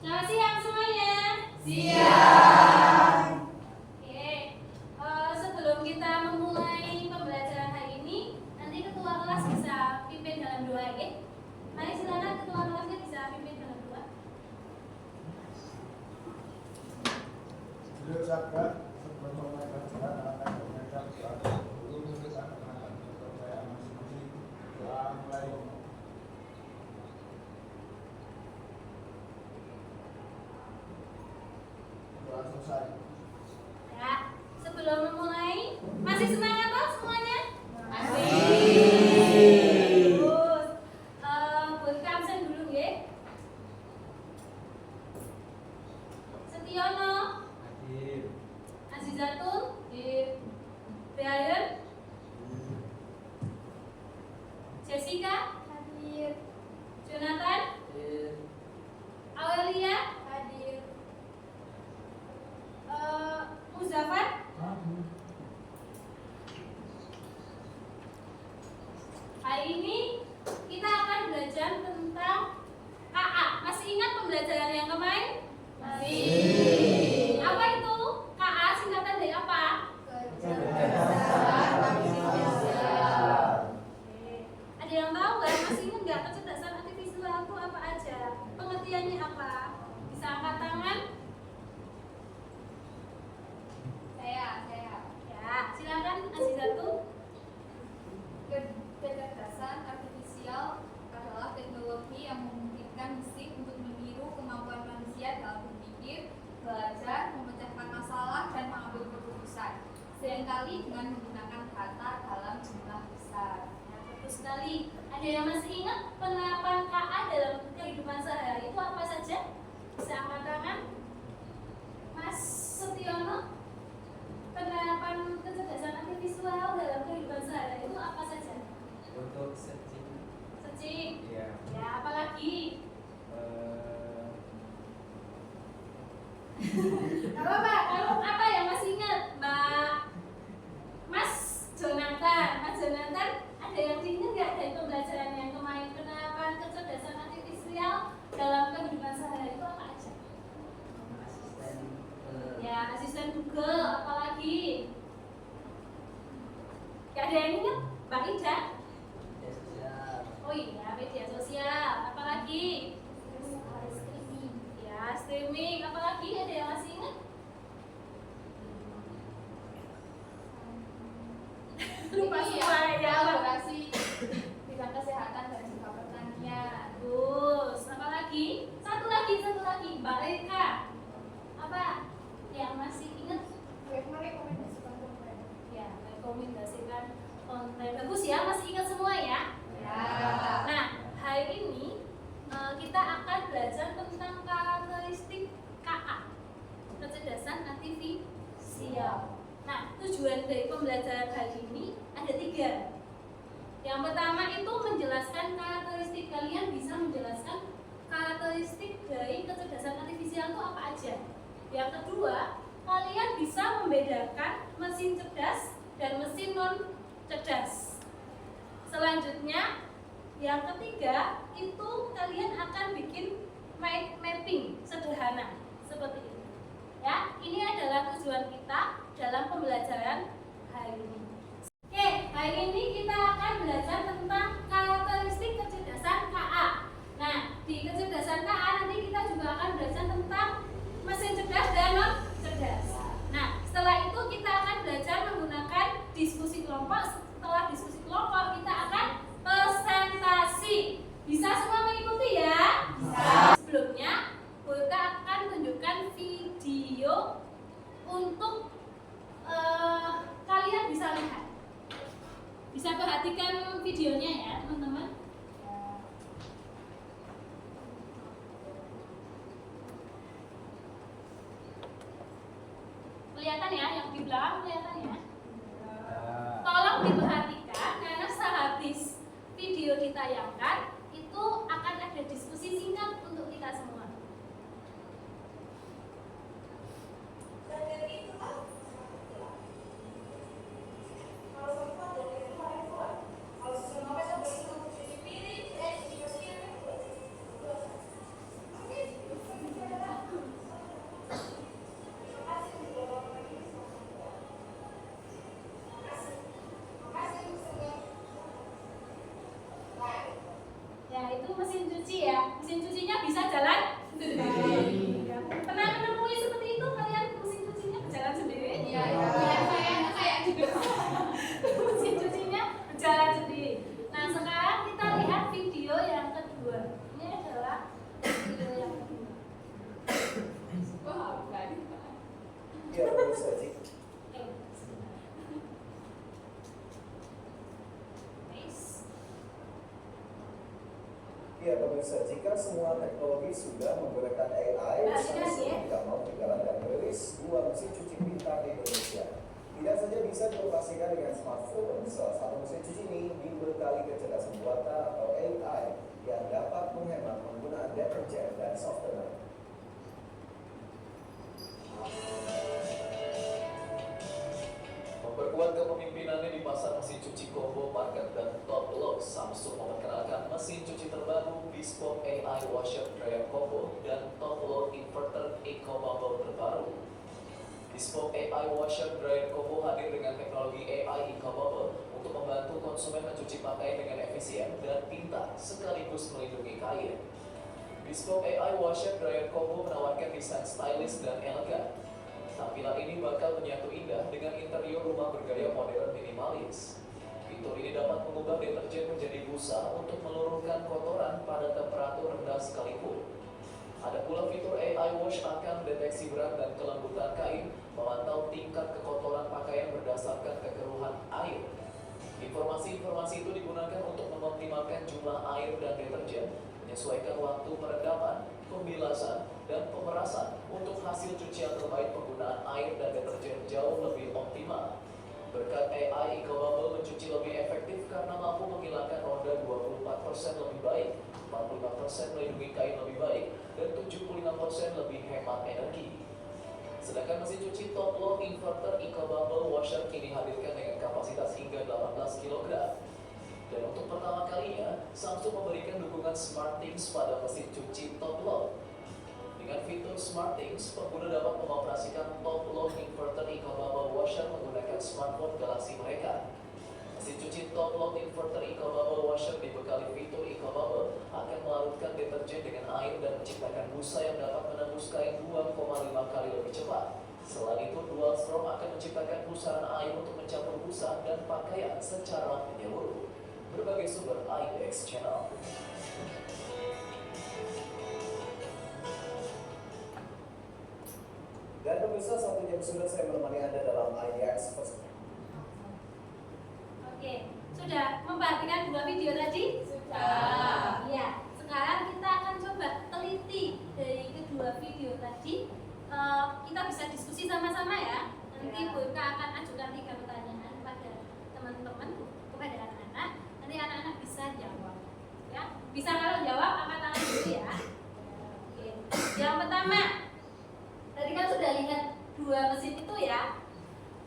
Selamat siang semuanya. Siang. Oke, sebelum kita memulai pembelajaran hari ini, nanti ketua kelas bisa pimpin dalam doa, ya. Mari silakan ketua kelasnya bisa pimpin dalam doa. Beliau sabda sebelum memulai pelajaran akan menyampaikan doa dulu untuk anak-anak kepercayaan masing-masing. Doa mulai. Doa selesai. Ya, sebelum memulai, masih semangat toh semuanya? Masih. Terus, buat absen dulu ya. Setiono, Hadir. Azizatul, Brian, Jessica, hadir. Jonathan, Hadir. Aurelia, hadir. Muzafar, hari ini kita akan belajar tentang KA. Masih ingat pembelajaran yang kemarin? Masih. Apa itu? KA singkatan dari apa? Kecerdasan artifisial. Oke. Ada yang tahu nggak? Masih ingat nggak kecerdasan artifisial itu apa aja? Pengertiannya apa? Bisa angkat tangan? Saya. Ya, silakan Azizatul. Kecerdasan artifisial adalah teknologi yang memungkinkan mesin untuk meniru kemampuan manusia dalam berpikir, belajar, memecahkan masalah, dan mengambil keputusan. Seringkali dengan menggunakan data dalam jumlah besar. Ya, betul sekali. Ada yang masih ingat penerapan KA dalam kehidupan sehari itu apa saja? Bisa angkat tangan. Mas Setiono, penerapan kecerdasan artifisial dalam kehidupan sehari itu apa saja? Untuk searching, Searching. ya, Ya, apalagi? Apa? Kalau apa yang masih ingat, Mbak Mas Jonathan? Mas Jonathan, ada yang diingat nggak dari pembelajaran yang kemarin penerapan kecerdasan artifisial dalam kehidupan sehari itu apa aja? asisten, Ya, asisten Google, apalagi? Gak ada yang ingat? Mbak Ida? media sosial, Oh iya, media sosial, apalagi? Ya, streaming, apalagi? Ada yang masih ingat? Lupa semua ya, Mbak. Kolaborasi bidang kesehatan dan juga pertanian. Terus, apa lagi? Satu lagi, Mbak Reka. Apa yang masih ingat? Merekomendasikan konten. Ya, rekomendasikan konten. Bagus ya, masih ingat semua ya? Ya. Nah, hari ini kita akan belajar tentang karakteristik KA, kecerdasan artifisial. Nah, tujuan dari pembelajaran hari ini ada 3. Yang pertama itu menjelaskan karakteristik. Kalian bisa menjelaskan karakteristik dari kecerdasan artifisial itu apa aja. Yang kedua, kalian bisa membedakan mesin cerdas dan mesin non cerdas. Selanjutnya, yang ketiga itu kalian akan bikin mind mapping sederhana seperti ini. Ya, ini adalah tujuan kita dalam pembelajaran hari ini. Oke, hari ini kita akan belajar tentang karakteristik kecerdasan KA. Nah, di kecerdasan KA nanti kita juga akan belajar tentang mesin cerdas dan non cerdas. Nah, setelah itu kita akan belajar menggunakan diskusi kelompok. Setelah diskusi kelompok kita akan presentasi. Bisa semua mengikuti ya? Bisa. Sebelumnya, Bulka akan tunjukkan video untuk kalian bisa lihat. Bisa perhatikan videonya ya, teman-teman. Kelihatan ya, yang di belakang kelihatan ya. Tolong diperhatikan karena sehabis video ditayangkan itu akan ada diskusi singkat untuk kita semua. cuci ya. Mesin cucinya bisa jalan sendiri. Pernah menemui seperti itu kalian? Mesin cucinya berjalan sendiri? Iya, kayak gitu. Mesin cucinya berjalan sendiri. Nah sekarang kita lihat video yang kedua. Ini adalah video yang kedua. Wah, bukan. Iya, pemirsa Cik. Ya pemirsa, jika semua teknologi sudah menggunakan AI, Samsung tidak mau ketinggalan dan merilis 2 mesin cuci pintar di Indonesia. Tidak saja bisa dioperasikan dengan smartphone, salah satu mesin cuci ini dibekali kecerdasan buatan atau AI yang dapat menghemat penggunaan deterjen dan softener. Memperkuat kepemimpinannya di pasar mesin cuci combo market dan top load, Samsung memperkenalkan mesin cuci terbaru Bespoke AI Washer Dryer Combo dan top load inverter Eco Bubble terbaru. Bespoke AI Washer Dryer Combo hadir dengan teknologi AI Eco Bubble untuk membantu konsumen mencuci pakaian dengan efisien dan pintar sekaligus melindungi kain. Bespoke AI Washer Dryer Combo menawarkan desain stylish dan elegan. Tampilan ini bakal menyatu indah dengan interior rumah bergaya modern minimalis. Fitur ini dapat mengubah deterjen menjadi busa untuk menurunkan kotoran pada temperatur rendah sekalipun. Ada pula fitur AI Wash akan mendeteksi berat dan kelembutan kain, memantau tingkat kekotoran pakaian berdasarkan kekeruhan air. Informasi-informasi itu digunakan untuk mengoptimalkan jumlah air dan deterjen, menyesuaikan waktu perendaman, pembilasan, dan pemerasan untuk hasil cucian terbaik. Penggunaan air dan deterjen jauh lebih optimal. Berkat AI, Eco Bubble mencuci lebih efektif karena mampu menghilangkan noda 24% lebih baik, 45% melindungi kain lebih baik, dan 75% lebih hemat energi. Sedangkan mesin cuci top load inverter Eco Bubble Washer kini hadirkan dengan kapasitas hingga 18 kg. Dan untuk pertama kalinya, Samsung memberikan dukungan SmartThings pada mesin cuci top load. Dengan fitur SmartThings, pengguna dapat mengoperasikan top load inverter Eco Bubble Washer menggunakan smartphone Galaxy mereka. Mesin cuci top load inverter Eco Bubble Washer dibekali fitur Eco Bubble akan melarutkan deterjen dengan air dan menciptakan busa yang dapat menembus kain 2,5 kali lebih cepat. Selain itu, Dual Strom akan menciptakan pusaran air untuk mencampur busa dan pakaian secara menyeluruh. Berbagai sumber IDX Channel. Dan pemirsa, 1 jam sudah saya menemani Anda dalam IDX First. Oke, sudah memperhatikan 2 video tadi? Sudah. Iya. Sekarang kita akan coba teliti dari kedua video tadi. Kita bisa diskusi sama-sama ya. Nanti Ya. Bu Ika akan ajukan 3 pertanyaan pada teman-teman, kepada anak-anak. Nanti anak-anak bisa jawab. Ya, bisa kalau jawab angkat tangan dulu ya. Oke. Yang pertama, tadi kan sudah lihat 2 mesin itu ya.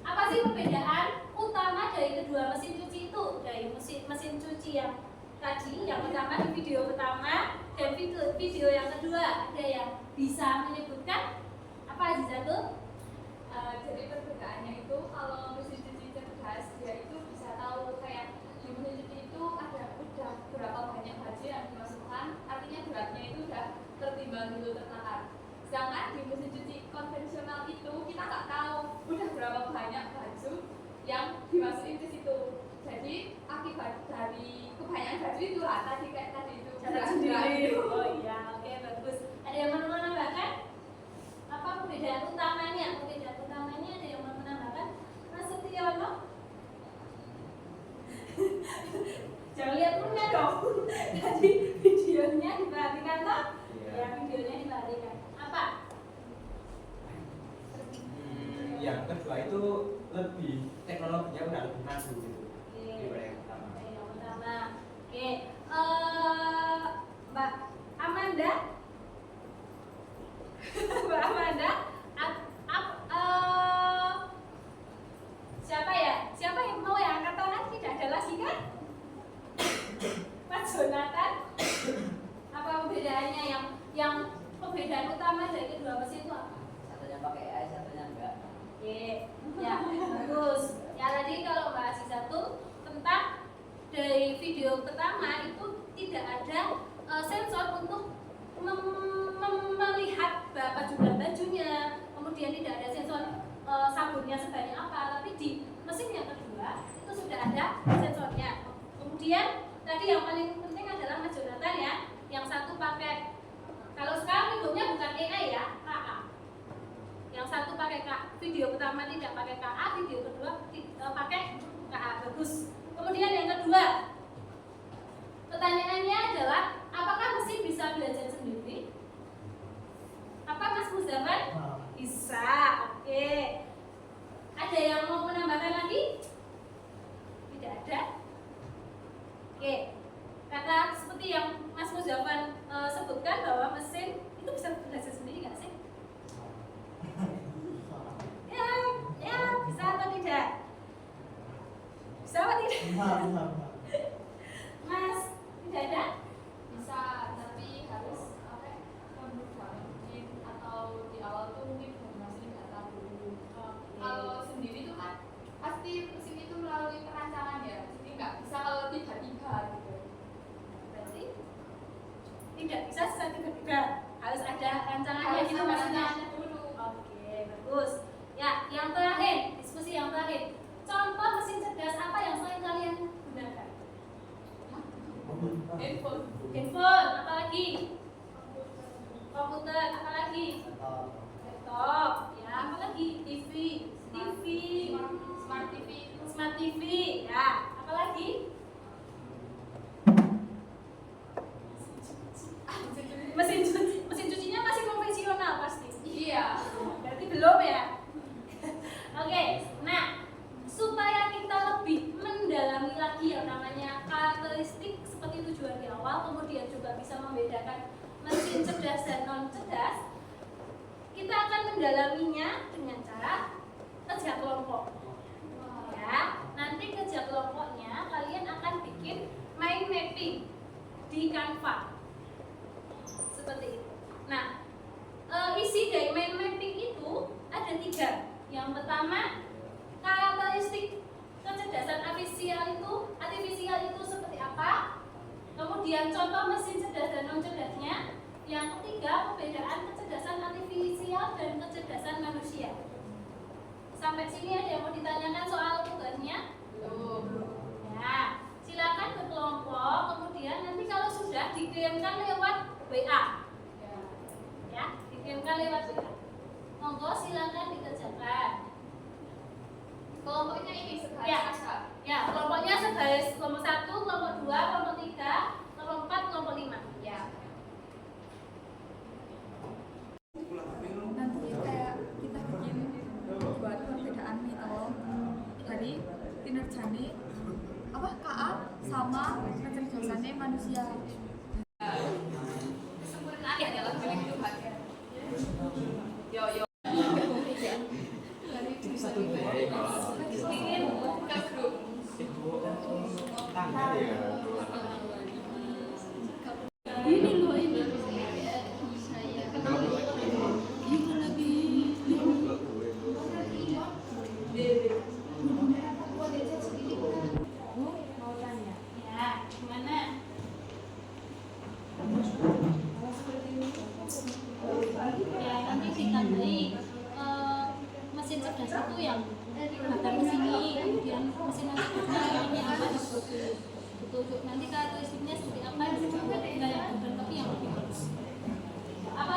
Apa sih perbedaan utama dari kedua mesin cuci itu? Dari mesin cuci yang tadi, yang pertama di video pertama dan video yang kedua, ada yang bisa menyebutkan apa aja tuh? Jadi perbedaannya itu kalau mesin cuci cerdas dia itu bisa tahu kayak di mesin cuci itu ada udah berapa banyak baju yang dimasukkan, artinya beratnya itu udah tertimbang dulu tertakar. Sedangkan di mesin cuci konvensional itu kita nggak tahu udah berapa banyak baju yang dimasukin ke situ. Jadi akibat dari kebanyakan baju itu tadi kayak tadi itu Cara sendiri. Oh iya, oke bagus. Ada yang mau menambahkan? Apa perbedaan utamanya? Perbedaan utamanya ada yang mau menambahkan? Mas Setiono? Jangan lihat punya dong. Jadi videonya diperhatikan toh? Ya, videonya diperhatikan. Apa? Yang kedua itu lebih teknologinya udah lebih maju gitu Oke. daripada yang pertama. Oke, yang pertama. Oke, Mbak Amanda. Mbak Amanda, siapa ya? Siapa yang mau yang angkat tangan? Tidak ada lagi kan? Mas Jonathan. Apa perbedaannya yang perbedaan utama dari kedua mesin itu apa? Satunya pakai AI, satunya enggak. Oke, ya bagus. Ya tadi kalau bahas satu tentang dari video pertama itu tidak ada sensor untuk melihat berapa jumlah bajunya, kemudian tidak ada sensor sabunnya sebanyak apa, tapi di mesin yang kedua itu sudah ada sensornya. Kemudian tadi yang paling penting adalah Mas Jonathan ya, yang satu pakai, kalau sekarang bentuknya bukan AI ya, KA. Yang satu pakai video pertama tidak pakai KA, video kedua pakai KA, bagus. Kemudian yang kedua, pertanyaannya adalah apakah mesin bisa belajar sendiri? Apa Mas Muzaffar? Bisa, oke. Ada yang mau menambahkan lagi? Tidak ada? Oke. Kata seperti yang Mas Muzaffar sebutkan bahwa mesin itu bisa belajar sendiri nggak sih? Ya, bisa atau tidak? Bisa atau tidak? Mas, tidak ada? Bisa, tapi harus mungkin atau di awal tuh mungkin masih nggak tahu dulu. Kalau sendiri tuh kan pasti mesin itu melalui perancangan ya, jadi nggak bisa kalau tiba-tiba gitu. Berarti tidak bisa secara tiba-tiba, harus ada rancangannya gitu maksudnya. Dulu. Oke, bagus. Ya, yang terakhir, diskusi yang terakhir. Contoh mesin cerdas apa yang sering kalian gunakan? Handphone. Handphone, apalagi? Komputer, apalagi? Laptop, ya, apalagi? TV, Smart TV. Smart TV, ya, apalagi? Mesin cucinya masih konvensional pasti. Iya. Berarti belum ya? Oke, nah supaya kita lebih mendalami lagi yang namanya karakteristik seperti tujuan di awal, kemudian juga bisa membedakan mesin cerdas dan non cerdas, kita akan mendalaminya dengan cara kerja kelompok. Ya, nanti kerja kelompoknya kalian akan bikin mind mapping di Canva seperti itu. Nah, isi dari mind mapping itu ada 3. Yang pertama, karakteristik kecerdasan artifisial itu seperti apa? Kemudian contoh mesin cerdas dan non cerdasnya. Yang ketiga, perbedaan kecerdasan artifisial dan kecerdasan manusia. Sampai sini ada yang mau ditanyakan soal tugasnya? Belum. Ya, silakan berkelompok. Kemudian nanti kalau sudah dikirimkan lewat WA. Ya, dikirimkan lewat WA. Monggo silakan dikerjakan. Kelompoknya ini sebagai Ya. Kak. Ya, kelompoknya sebagai kelompok 1, kelompok 2, kelompok 3, kelompok 4, kelompok 5. Ya. Nanti kita bikin buat perbedaan gitu dari kinerjane apa KA sama kecerdasannya manusia. Kesempurnaan adalah milik Tuhan. Yo. Bikin ke grup. Ini loh ini. Mau tanya? Ya, gimana? Ya, nanti ditandai mesin cerdas itu yang bagian ke sini, kemudian mesin cerdasnya ini apa betul nanti karakteristiknya seperti apa enggak yang bukan tapi yang lebih bagus. Apa?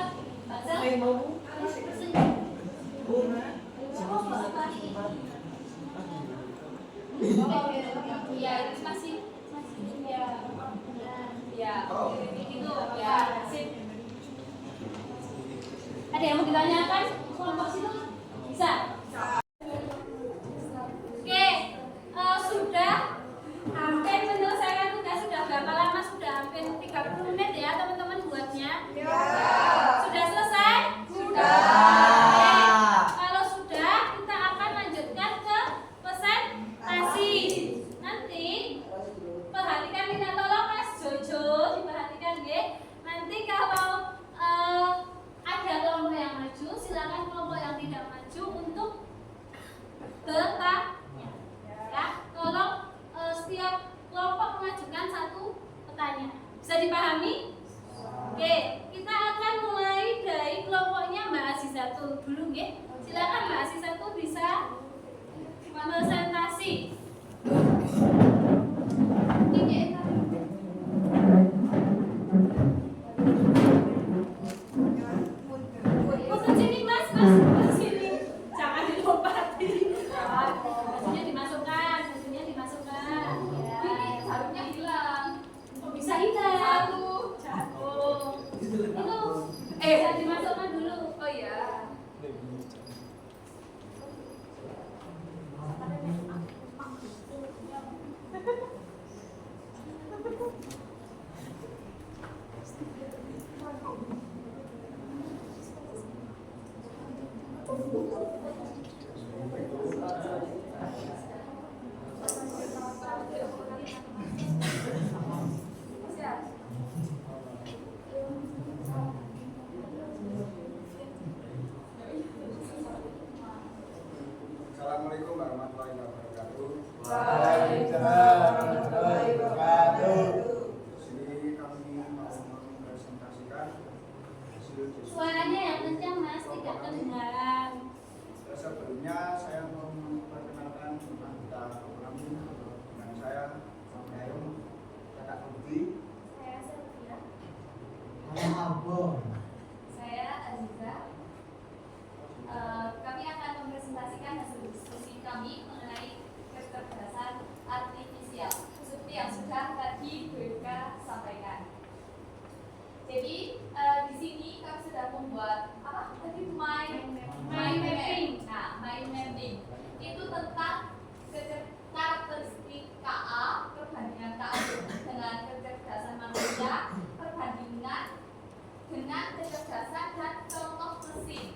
Bahasa? Iya, masih ya. Itu ya, sip. Ada yang mau ditanyakan? Kelompok situ bisa? Oke, sudah hampir menyelesaikan tugas. Sudah berapa lama? Sudah hampir 30 menit ya teman-teman buatnya? Sudah selesai? Oke, kalau sudah kita akan lanjutkan ke presentasi. Nanti perhatikan minta tolong Mas Jojo, diperhatikan ya. Nanti kalau ada kelompok yang maju, silakan kelompok yang tidak maju untuk Bisa dimasukkan dulu. Oh iya. Assalamualaikum warahmatullahi wabarakatuh. Waalaikumsalam warahmatullahi wabarakatuh. Di sini kami mau mempresentasikan hasil diskusi. Suaranya yang kencang Mas, tidak kedengaran. Sebelumnya saya mau memperkenalkan anggota kami dengan saya Mayung Kakak Budi. Saya Sylvia. Saya Aziza. Kami akan mempresentasikan hasil diskusi kami mengenai kecerdasan artifisial seperti yang sudah tadi BK sampaikan. Jadi di sini kami sudah membuat apa tadi mind mapping. Nah, mind mapping itu tentang karakteristik KA, perbandingan KA dengan kecerdasan manusia, perbandingan dengan kecerdasan dan contoh mesin.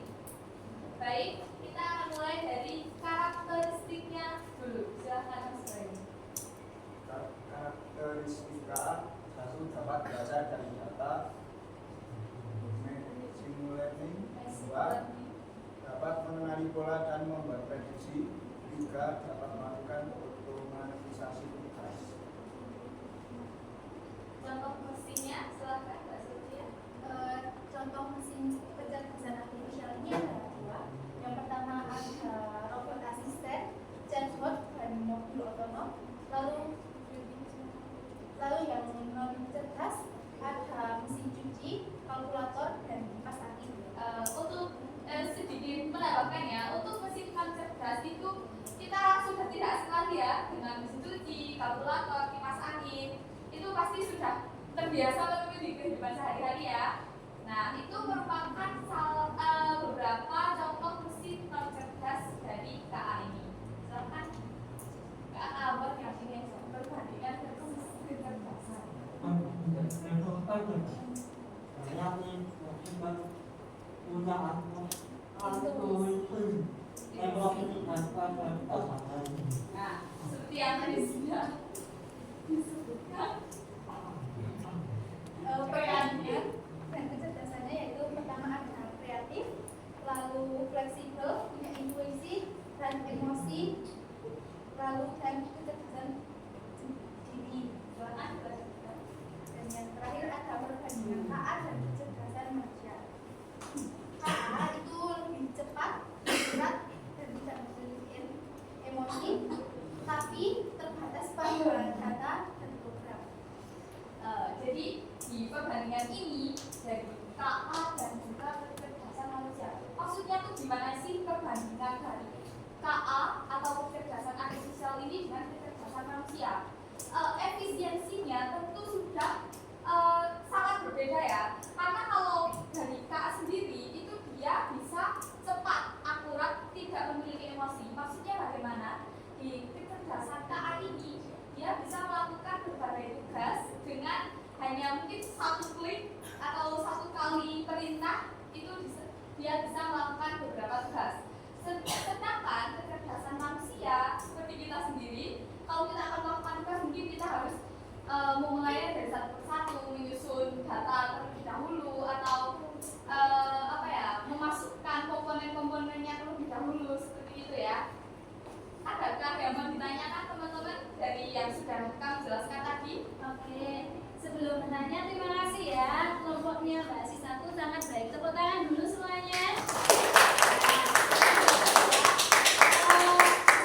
Baik, kita akan mulai dari karakteristiknya dulu. Silakan Mas Bayu. Karakteristik A, satu dapat belajar dari data. Machine learning. Dua, dapat mengenali pola dan membuat prediksi. Tiga, dapat melakukan otomatisasi tugas. Contoh mesinnya, silakan Mbak Sylvia. Contoh mesin kecerdasan artifisial ini ada dua. Yang pertama ada robot asisten, chatbot, dan mobil otonom. Lalu yang non cerdas ada mesin cuci, kalkulator, dan kipas angin. Untuk sedikit menambahkan ya, untuk mesin cerdas itu kita sudah tidak asing lagi ya dengan mesin cuci, kalkulator, kipas angin. Itu pasti sudah terbiasa menemui di kehidupan sehari-hari ya. Nah, itu merupakan beberapa contoh mesin non cerdas dari KA ini. Silakan Kak Albert yang ingin perbandingan kecerdasan. Nah, seperti yang tadi sudah disebutkan, Perannya dan kecerdasannya yaitu pertama ada kreatif, lalu fleksibel, punya intuisi dan emosi, lalu dan kecerdasan diri. Dan yang terakhir ada perbandingan KA dan kecerdasan manusia. KA itu lebih cepat, berat, dan tidak memiliki emosi, tapi terbatas pada data dan program. Jadi di perbandingan ini dari KA dan juga kecerdasan manusia. Maksudnya tuh gimana sih perbandingan dari KA atau kecerdasan artifisial ini dengan kecerdasan manusia? Efisiensinya tentu sudah sangat berbeda ya. Karena kalau dari KA sendiri itu dia bisa cepat, akurat, tidak memiliki emosi. Maksudnya bagaimana? Di kecerdasan KA ini dia bisa melakukan berbagai tugas dengan hanya mungkin satu klik atau satu kali perintah itu dia bisa melakukan beberapa tugas. Sedangkan kecerdasan manusia seperti kita sendiri, kalau kita akan melakukan tugas mungkin kita harus memulainya dari satu persatu, menyusun data terlebih dahulu atau memasukkan komponen-komponennya terlebih dahulu seperti itu ya. Adakah yang mau ditanyakan teman-teman dari yang sudah kami jelaskan tadi? Oke, sebelum bertanya terima kasih ya kelompoknya Mbak Sisaku sangat baik. Tepuk tangan dulu semuanya.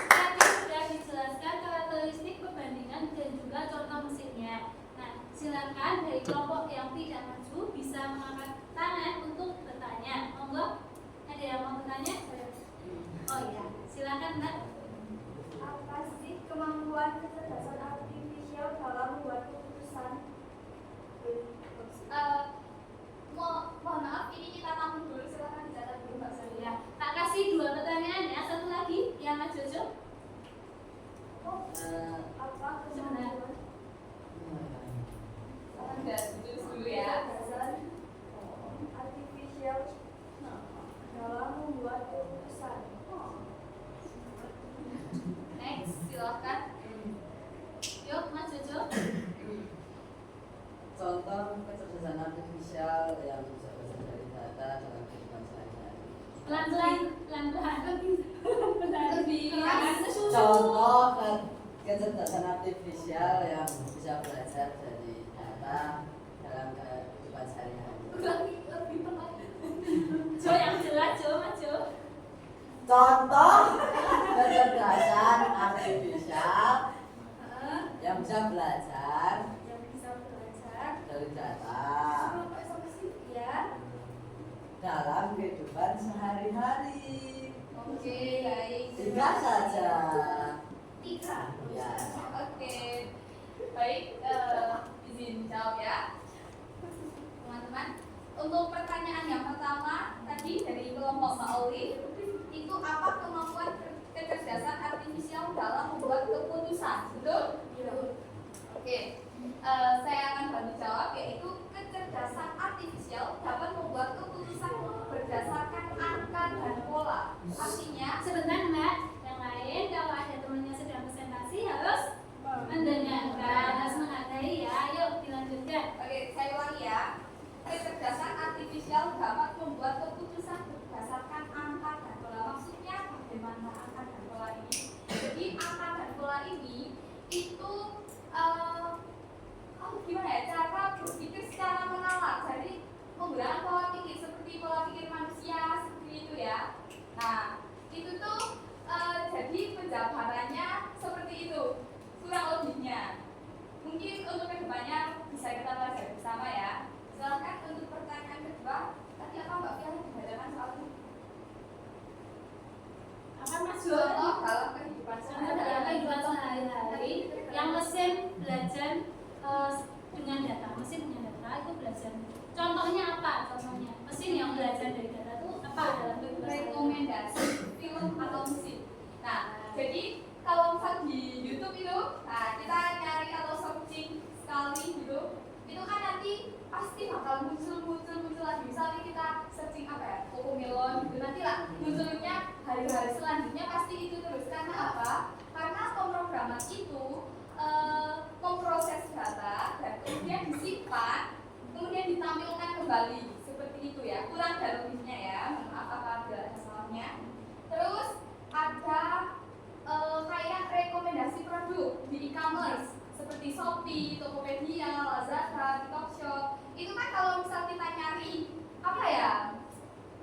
Tadi sudah dijelaskan karakteristik perbandingan dan juga contoh mesinnya. Nah, silakan dari kelompok yang tidak maju bisa mengangkat tangan untuk bertanya. Monggo, ada yang mau bertanya? Oh iya, silakan Mbak. Apa sih kemampuan kecerdasan artifisial dalam membuat keputusan? lebih Contoh kecerdasan artifisial yang bisa belajar dari data dalam kehidupan sehari-hari. Jo yang jelas Jo Mas Jo. Contoh kecerdasan artifisial yang bisa belajar dari data dalam kehidupan sehari-hari. Oke, baik. 3 saja. 3. Ya. Oke. Baik, izin jawab ya. Teman-teman, untuk pertanyaan yang pertama tadi dari kelompok Mbak Oli, itu apa kemampuan kecerdasan artifisial dalam membuat keputusan? Betul? Oke. Saya akan bantu jawab, yaitu kecerdasan artifisial dapat membuat keputusan berdasarkan angka dan pola. Artinya, Sebentar Mbak, yang lain kalau ada temannya sedang presentasi harus mendengarkan, harus menghargai ya. Ayo dilanjutkan. oke, saya ulangi ya. Kecerdasan artifisial dapat membuat keputusan berdasarkan angka dan pola. Maksudnya bagaimana angka dan pola ini? Jadi angka dan pola ini itu gimana ya, cara berpikir secara menalar. Jadi menggunakan pola pikir seperti pola pikir manusia seperti itu ya. Nah, itu tuh jadi penjabarannya seperti itu kurang lebihnya. Mungkin untuk kedepannya bisa kita pelajari bersama ya. Silakan untuk pertanyaan kedua. Tadi apa Mbak Fiana dibacakan soalnya? Apa Mas Jo? Contoh dalam kehidupan Contoh dalam kehidupan sehari-hari yang mesin belajar dengan data, mesin dengan data itu belajar. Contohnya apa? Contohnya mesin yang belajar dari data itu apa dalam kehidupan sehari-hari? rekomendasi film atau musik. Nah, jadi kalau misal di YouTube itu, nah kita nyari atau searching sekali gitu, itu kan nanti pasti bakal muncul lagi. Misalnya kita searching apa ya, Cocomelon gitu, nanti lah munculnya hari-hari selanjutnya pasti itu terus. Karena apa? Karena pemrograman itu memproses data dan kemudian disimpan, kemudian ditampilkan kembali seperti itu ya. Kurang dan lebihnya ya, maaf apa ada salahnya. Terus ada kayak rekomendasi produk di e-commerce seperti Shopee, Tokopedia, Lazada, TikTok Shop. Itu kan kalau misal kita nyari apa ya?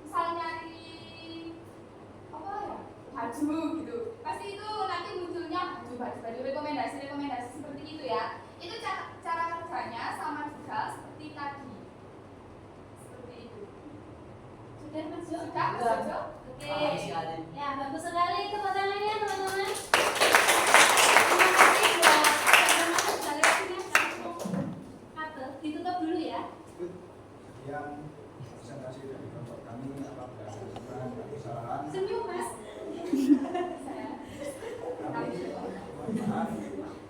Misal nyari apa ya? Baju gitu. Pasti itu nanti munculnya baju rekomendasi seperti itu ya. Itu cara kerjanya sama juga seperti tadi. Seperti itu. Sudah Mas Jo? Sudah, Mas Jo? Oke. Bagus sekali. Ya, bagus sekali tepuk tangannya teman-teman. Terima kasih buat teman-teman sekalian punya kartu kabel. Ditutup dulu ya. Sekian presentasi dari kelompok kami. Apabila ada kekurangan dan kesalahan, Senyum Mas. kami mohon maaf.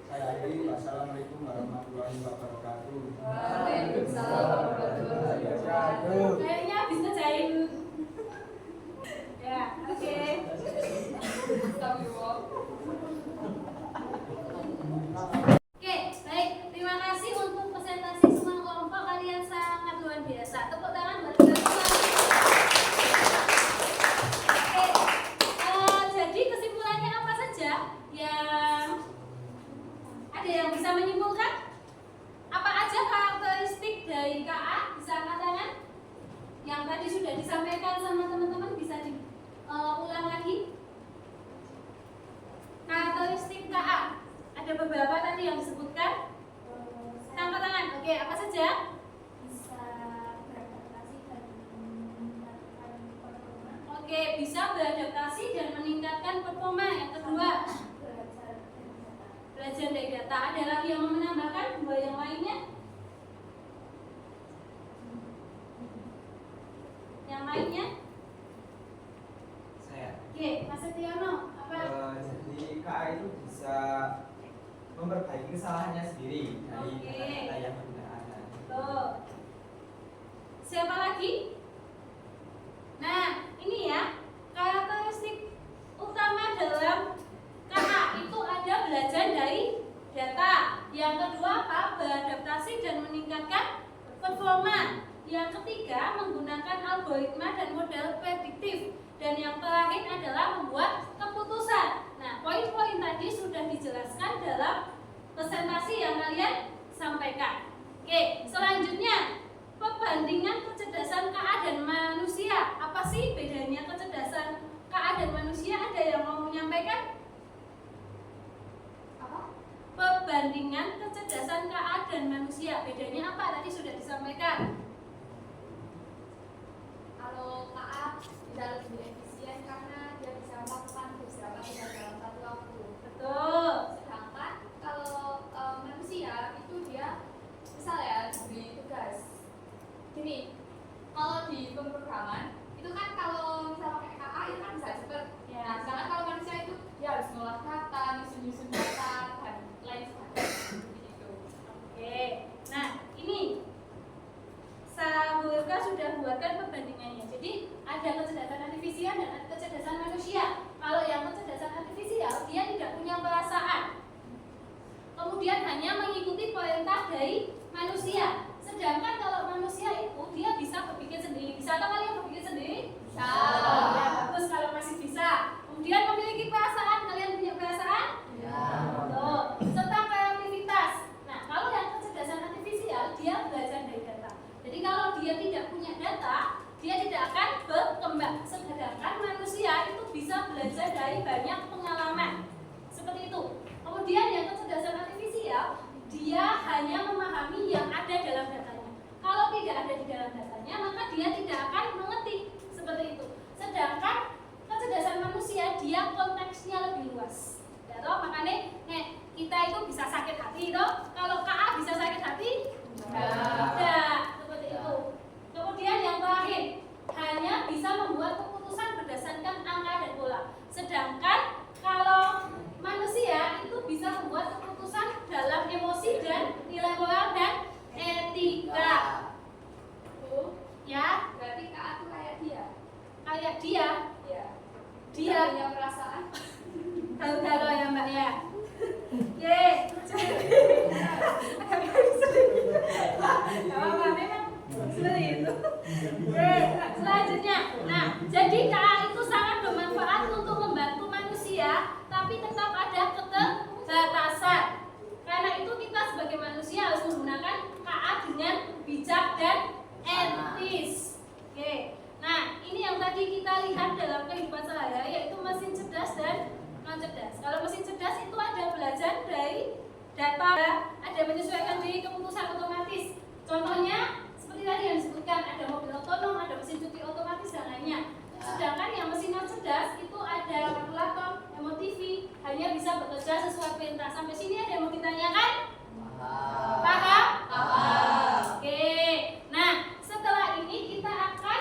Saya akhiri. Wassalamualaikum warahmatullahi wabarakatuh. Waalaikumsalam warahmatullahi wabarakatuh. Kayaknya habis ngerjain. Ya, oke. Astagfirullah. Oke, baik. Terima kasih untuk presentasi semua kelompok, kalian sangat luar biasa. Tepuk tangan buat kita semua. Oke, jadi kesimpulannya apa saja? Yang ada yang bisa menyimpulkan? Apa aja karakteristik dari KA? Bisa angkat tangan? Yang tadi sudah disampaikan sama teman-teman bisa diulang lagi. Karakteristik KA ada beberapa tadi yang disebutkan. Angkat tangan. Oke, apa saja? Bisa beradaptasi dan meningkatkan performa, Oke, bisa beradaptasi dan meningkatkan performa. Yang kedua, belajar dari data. Ada lagi yang mau menambahkan? Dua yang lainnya? Yang lainnya? Saya. Oke, Mas Setiono, apa? Jadi KA itu bisa memperbaiki kesalahannya sendiri dari Oke. data yang benar. Tuh. Siapa lagi? Nah, ini ya karakteristik utama dalam KA itu ada belajar dari data. Yang kedua apa? Beradaptasi dan meningkatkan performa. Yang ketiga kedua menggunakan algoritma dan model prediktif. Dan yang terakhir adalah membuat keputusan. Nah, poin-poin tadi sudah dijelaskan dalam presentasi yang kalian sampaikan. Oke, selanjutnya perbandingan kecerdasan KA dan manusia. Apa sih bedanya kecerdasan KA dan manusia? Ada yang mau menyampaikan? Apa? Perbandingan kecerdasan KA dan manusia. Bedanya apa? Tadi sudah disampaikan. Kalau KA bisa lebih efisien karena dia bisa melakukan beberapa tugas dalam satu waktu. Betul. Sedangkan kalau manusia itu dia misal ya diberi tugas. Gini, kalau di pemrograman itu kan kalau misal pakai KA itu kan bisa cepet. Ya. Nah, sedangkan kalau manusia itu dia harus ngolah data, nyusun data dan lain sebagainya. Begitu. Oke. Nah, ini Saburka sudah buatkan perbandingannya. Jadi ada kecerdasan artifisial dan ada kecerdasan manusia. Kalau yang kecerdasan artifisial dia tidak punya perasaan, kemudian hanya mengikuti perintah dari manusia. Sedangkan kalau manusia itu dia bisa berpikir sendiri. Bisa atau kalian berpikir sendiri? Bisa. Ya, bagus kalau masih bisa. Kemudian memiliki perasaan. Kalian punya perasaan? Ya. Betul. Serta kreativitas. Nah, kalau yang kecerdasan artifisial dia belajar dari data. Jadi kalau dia tidak punya data, dia tidak akan berkembang. Sedangkan manusia itu bisa belajar dari banyak pengalaman. Seperti itu. Kemudian yang kecerdasan artifisial, dia hanya memahami yang ada dalam datanya. Kalau tidak ada di dalam datanya, maka dia tidak akan mengetik. Seperti itu. Sedangkan kecerdasan manusia, dia konteksnya lebih luas. Ya toh, makanya kita itu bisa sakit hati toh. Kalau KA bisa sakit hati? Tidak. Seperti itu. Kemudian yang terakhir, hanya bisa membuat keputusan berdasarkan angka dan pola. Sedangkan kalau manusia itu bisa membuat keputusan dalam emosi dan nilai moral dan etika. Ya, Berarti KA itu kayak dia. kayak dia. Iya. Dia punya perasaan. galau ya Mbak ya. Ye. Apa memang seperti itu. Selanjutnya, nah jadi KA itu sangat bermanfaat untuk membantu manusia, tapi tetap ada keterbatasan. Karena itu kita sebagai manusia harus menggunakan KA dengan bijak dan etis. Oke. Nah, ini yang tadi kita lihat dalam kehidupan sehari-hari, yaitu mesin cerdas dan non cerdas. Kalau mesin cerdas itu ada belajar dari data, ada menyesuaikan diri, keputusan otomatis. Contohnya seperti tadi yang disebutkan, ada mobil otonom, ada mesin cuci otomatis dan lainnya. Sedangkan yang mesin non cerdas itu ada kalkulator, remote TV, hanya bisa bekerja sesuai perintah. Sampai sini ada yang mau ditanyakan? Paham? Oke. Nah, setelah ini kita akan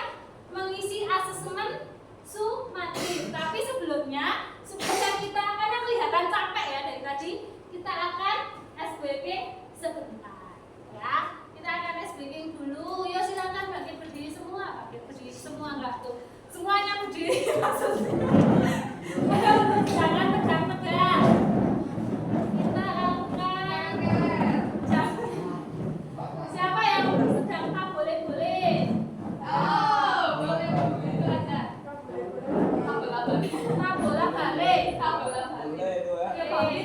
mengisi asesmen sumatif. Tapi sebelumnya, supaya kita karena kelihatan capek ya dari tadi, kita akan SBK sebentar. Ya, kita akan SBK dulu. Yo silakan berdiri semua, enggak tuh. Semuanya berdiri maksudnya. Jangan tegang-tegang. Kita akan siapa yang sedang tak boleh-boleh? Boleh itu ada. Tak boleh-balik. Boleh itu ya. Oke.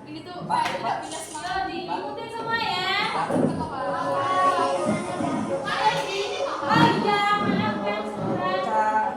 Ini tuh kayak tidak punya semangat. So, diikutin semua ya. Ada di sini Oh iya, maafkan sudah.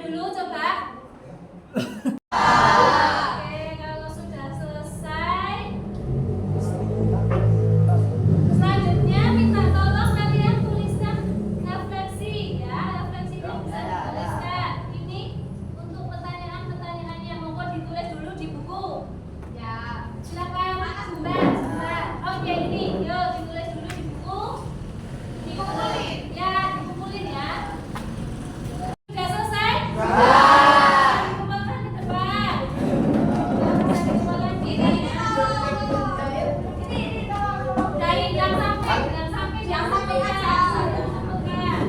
dulu coba. Oke, kalau sudah selesai, selanjutnya minta tolong kalian tuliskan refleksi ya. Refleksi ini bisa dituliskan. Ini untuk pertanyaan-pertanyaannya monggo ditulis dulu di buku. Ya. Silakan Mbak. Oke, ini yuk ditulis dulu di buku. Dikumpulin. Ya, dikumpulin ya. Sudah selesai? Dikumpulkan ke depan. Dikumpulkan ini. Dari yang sampai aja. Kumpulkan.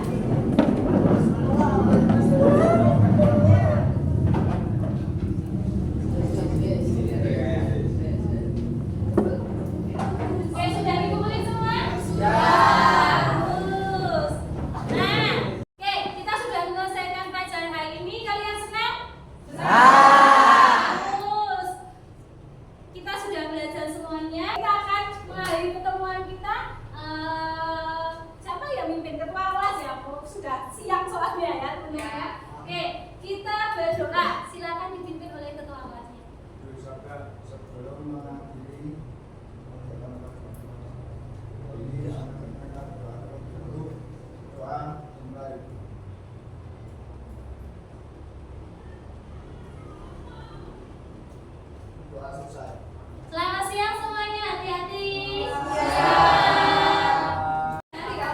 Oke, sudah dikumpulin semua? Bagus. Nah, oke, kita sudah menyelesaikan pelajaran hari ini. Kalian senang? Bagus. Kita sudah belajar semuanya. Kita akan mengakhiri pertemuan kita. Siapa yang mimpin? Ketua kelas ya? Sudah siap soalnya ya, teman-teman. Oke, kita berdoa. Silakan dipimpin oleh ketua kelasnya. Sebelum mengakhiri ini anak-anak doa dulu, doa dimulai. Doa selesai. Selamat siang semuanya. Hati-hati. Nanti ya,